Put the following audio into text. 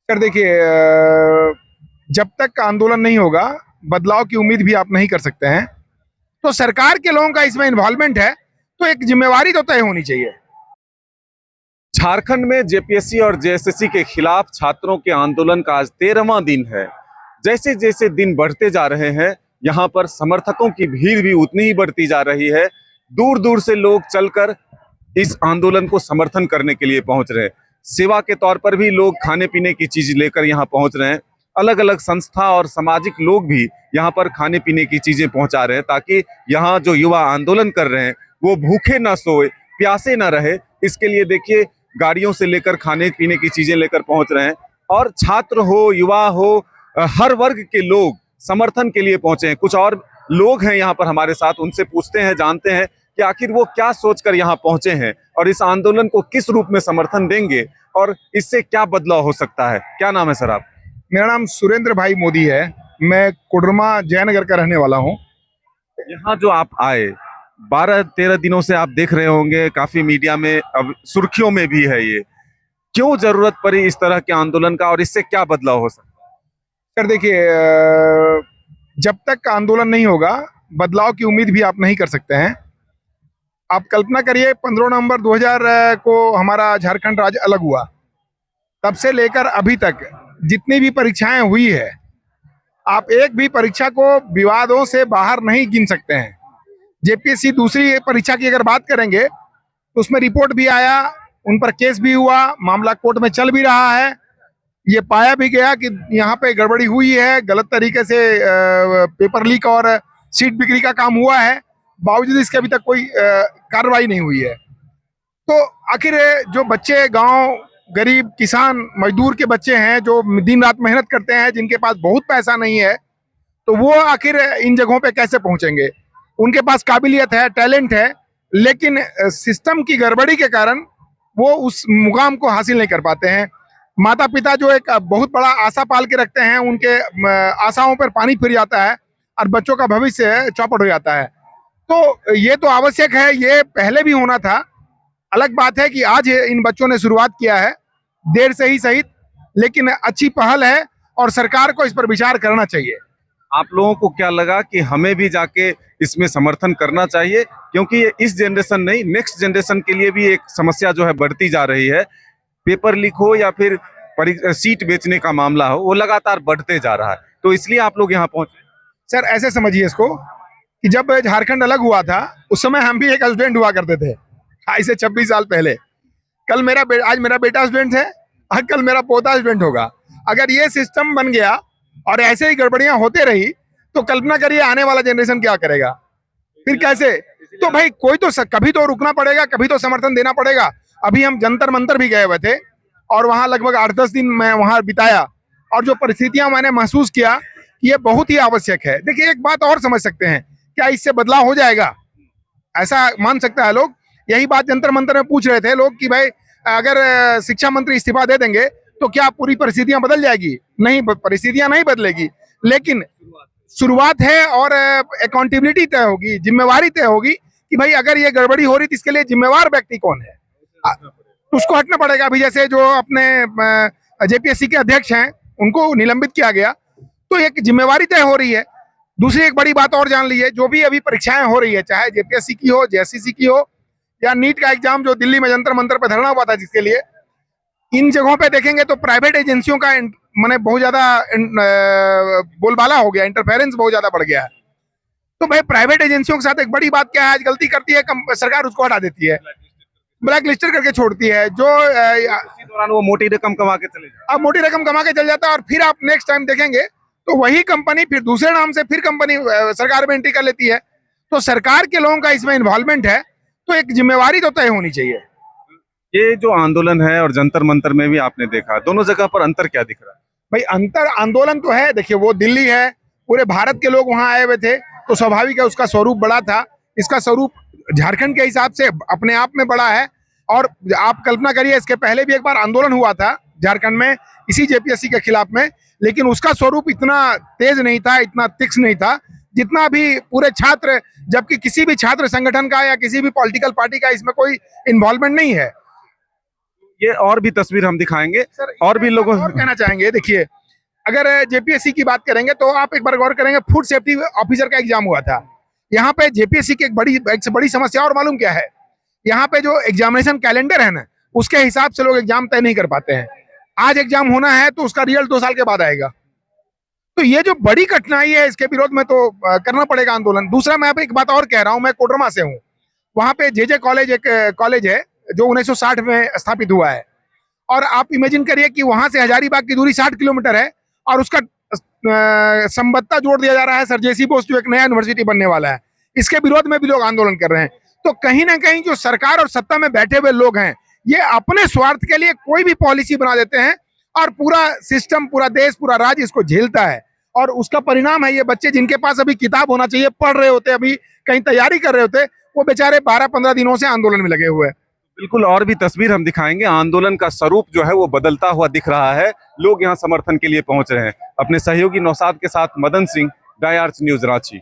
Sir देखिए, जब तक आंदोलन नहीं होगा, बदलाव की उम्मीद भी आप नहीं कर सकते हैं। तो सरकार के लोगों का इसमें इन्वॉल्वमेंट है, तो एक जिम्मेवारी तो तय होनी चाहिए। झारखंड में जेपीएससी और जेएसएससी के खिलाफ छात्रों के आंदोलन का आज 13वां दिन है। जैसे जैसे दिन बढ़ते जा रहे हैं, यहाँ पर समर्थकों की भीड़ भी उतनी ही बढ़ती जा रही है। दूर दूर से लोग चलकर इस आंदोलन को समर्थन करने के लिए पहुंच रहे हैं। सेवा के तौर पर भी लोग खाने पीने की चीज लेकर यहाँ पहुंच रहे हैं। अलग अलग संस्था और सामाजिक लोग भी यहाँ पर खाने पीने की चीजें पहुंचा रहे हैं, ताकि यहाँ जो युवा आंदोलन कर रहे हैं वो भूखे ना सोए, प्यासे ना रहे। इसके लिए देखिए, गाड़ियों से लेकर खाने पीने की चीजें लेकर पहुंच रहे हैं। और छात्र हो, युवा हो, हर वर्ग के लोग समर्थन के लिए पहुंचे हैं। कुछ और लोग हैं यहाँ पर हमारे साथ, उनसे पूछते हैं, जानते हैं कि आखिर वो क्या सोचकर यहाँ पहुंचे हैं और इस आंदोलन को किस रूप में समर्थन देंगे और इससे क्या बदलाव हो सकता है। क्या नाम है सर आप? मेरा नाम सुरेंद्र भाई मोदी है। मैं कोडरमा जयनगर का रहने वाला हूँ। यहाँ जो आप आए 12-13 दिनों से आप देख रहे होंगे, काफी मीडिया में अब सुर्खियों में भी है। ये क्यों जरूरत पड़ी इस तरह के आंदोलन का और इससे क्या बदलाव हो सकता है? सर देखिए, जब तक आंदोलन नहीं होगा, बदलाव की उम्मीद भी आप नहीं कर सकते हैं। आप कल्पना करिए, 15 नवंबर 2000 को हमारा झारखंड राज्य अलग हुआ। तब से लेकर अभी तक जितनी भी परीक्षाएं हुई है, आप एक भी परीक्षा को विवादों से बाहर नहीं गिन सकते हैं। जेपीएससी दूसरी परीक्षा की अगर बात करेंगे तो उसमें रिपोर्ट भी आया, उन पर केस भी हुआ, मामला कोर्ट में चल भी रहा है। ये पाया भी गया कि यहाँ पे गड़बड़ी हुई है, गलत तरीके से पेपर लीक और सीट बिक्री का काम हुआ है। बावजूद इसके अभी तक कोई कार्रवाई नहीं हुई है। तो आखिर जो बच्चे, गांव गरीब किसान मजदूर के बच्चे हैं, जो दिन रात मेहनत करते हैं, जिनके पास बहुत पैसा नहीं है, तो वो आखिर इन जगहों पे कैसे पहुंचेंगे? उनके पास काबिलियत है, टैलेंट है, लेकिन सिस्टम की गड़बड़ी के कारण वो उस मुकाम को हासिल नहीं कर पाते हैं। माता पिता जो एक बहुत बड़ा आशा पाल के रखते हैं, उनके आशाओं पर पानी फिर जाता है और बच्चों का भविष्य चौपट हो जाता है। तो ये तो आवश्यक है, ये पहले भी होना था। अलग बात है कि आज इन बच्चों ने शुरुआत किया है, देर से ही सही, लेकिन अच्छी पहल है और सरकार को इस पर विचार करना चाहिए। आप लोगों को क्या लगा कि हमें भी जाके इसमें समर्थन करना चाहिए? क्योंकि ये इस जनरेशन नहीं, नेक्स्ट जनरेशन के लिए भी एक समस्या जो है बढ़ती जा रही है। पेपर लीक हो या फिर सीट बेचने का मामला हो, वो लगातार बढ़ते जा रहा है। तो इसलिए आप लोग यहाँ पहुंचे। सर ऐसे समझिए इसको कि जब झारखंड अलग हुआ था, उस समय हम भी एक स्टूडेंट हुआ करते थे, आज से 26 साल पहले। आज मेरा बेटा स्टूडेंट है, आज कल मेरा पोता स्टूडेंट होगा। अगर ये सिस्टम बन गया और ऐसे ही गड़बड़ियां होते रही, तो कल्पना करिए आने वाला जनरेशन क्या करेगा, फिर कैसे? तो भाई कोई तो कभी तो रुकना पड़ेगा, कभी तो समर्थन देना पड़ेगा। अभी हम जंतर मंतर भी गए हुए थे और वहां लगभग 8-10 दिन मैं वहां बिताया, और जो परिस्थितियां मैंने महसूस किया कि ये बहुत ही आवश्यक है। देखिए, एक बात और समझ सकते हैं, क्या इससे बदलाव हो जाएगा? ऐसा मान सकता है लोग। यही बात जंतर मंतर में पूछ रहे थे लोग कि भाई अगर शिक्षा मंत्री इस्तीफा दे देंगे तो क्या पूरी परिस्थितियां बदल जाएगी? नहीं, परिस्थितियां नहीं बदलेगी, लेकिन शुरुआत है और अकाउंटेबिलिटी तय होगी, जिम्मेवारी तय होगी कि भाई अगर ये गड़बड़ी हो रही तो इसके लिए जिम्मेवार व्यक्ति कौन है, उसको हटना पड़ेगा। अभी जैसे जो अपने जेपीएससी के अध्यक्ष हैं, उनको निलंबित किया गया, तो एक जिम्मेवारी तय हो रही है। दूसरी एक बड़ी बात और जान लीजिए, जो भी अभी परीक्षाएं हो रही है, चाहे जेपीएससी की हो, जेएसएससी की हो, या नीट का एग्जाम जो दिल्ली में जंतर मंतर पर धरना हुआ था जिसके लिए, इन जगहों पे देखेंगे तो प्राइवेट एजेंसियों का माने बहुत ज्यादा बोलबाला हो गया, इंटरफेरेंस बहुत ज्यादा बढ़ गया है। तो भाई प्राइवेट एजेंसियों के साथ एक बड़ी बात क्या है, आज गलती करती है सरकार, उसको हटा देती है, ब्लैक लिस्टेड करके छोड़ती है। जो इसी दौरान वो मोटी रकम कमा के चले जाते हैं। अब मोटी रकम कमा के चल जाता है, और फिर आप नेक्स्ट टाइम देखेंगे तो वही कंपनी फिर दूसरे नाम से फिर कंपनी सरकार में एंट्री कर लेती है। तो सरकार के लोगों का इसमें इन्वॉल्वमेंट है, तो एक जिम्मेवारी तो तय होनी चाहिए। ये जो आंदोलन है और जंतर मंतर में भी आपने देखा, दोनों जगह पर अंतर क्या दिख रहा है? भाई अंतर, आंदोलन तो है, देखिए वो दिल्ली है, पूरे भारत के लोग वहां आए हुए थे, तो स्वाभाविक है उसका स्वरूप बड़ा था। इसका स्वरूप झारखंड के हिसाब से अपने आप में बड़ा है। और आप कल्पना करिए, इसके पहले भी एक बार आंदोलन हुआ था झारखंड में इसी जेपीएससी के खिलाफ में, लेकिन उसका स्वरूप इतना तेज नहीं था, इतना तीक्ष्ण नहीं था जितना अभी पूरे छात्र, जबकि किसी भी छात्र संगठन का या किसी भी पॉलिटिकल पार्टी का इसमें कोई इन्वॉल्वमेंट नहीं है। ये और भी तस्वीर हम दिखाएंगे सर और भी लोगों और कहना चाहेंगे, देखिए अगर जेपीएससी की बात करेंगे तो आप एक बार गौर करेंगे, फूड सेफ्टी ऑफिसर का एग्जाम हुआ था यहाँ पे। जेपीएससी की एक बड़ी समस्या और मालूम क्या है, यहाँ पे जो एग्जामिनेशन कैलेंडर है ना, उसके हिसाब से लोग एग्जाम तय नहीं कर पाते हैं। आज एग्जाम होना है तो उसका रिजल्ट 2 साल के बाद आएगा। तो ये जो बड़ी कठिनाई है, इसके विरोध में तो करना पड़ेगा आंदोलन। दूसरा मैं एक बात और कह रहा हूं, मैं कोडरमा से हूं, वहां पे जेजे कॉलेज एक कॉलेज है जो 1960 में स्थापित हुआ है, और आप इमेजिन करिए कि वहां से हजारीबाग की दूरी 60 किलोमीटर है, और उसका संबद्धा जोड़ दिया जा रहा है सर जेसी बोस, जो एक नया यूनिवर्सिटी बनने वाला है। इसके विरोध में भी लोग आंदोलन कर रहे हैं। तो कहीं ना कहीं जो सरकार और सत्ता में बैठे हुए लोग हैं, ये अपने स्वार्थ के लिए कोई भी पॉलिसी बना देते हैं, और पूरा सिस्टम, पूरा देश, पूरा राज्य इसको झेलता है। और उसका परिणाम है ये बच्चे जिनके पास अभी किताब होना चाहिए, पढ़ रहे होते, अभी कहीं तैयारी कर रहे होते, वो बेचारे 12-15 दिनों से आंदोलन में लगे हुए हैं। बिल्कुल और भी तस्वीर हम दिखाएंगे। आंदोलन का स्वरूप जो है वो बदलता हुआ दिख रहा है। लोग यहाँ समर्थन के लिए पहुंच रहे हैं। अपने सहयोगी नौशाद के साथ मदन सिंह, डाई आर्ट्स न्यूज, रांची।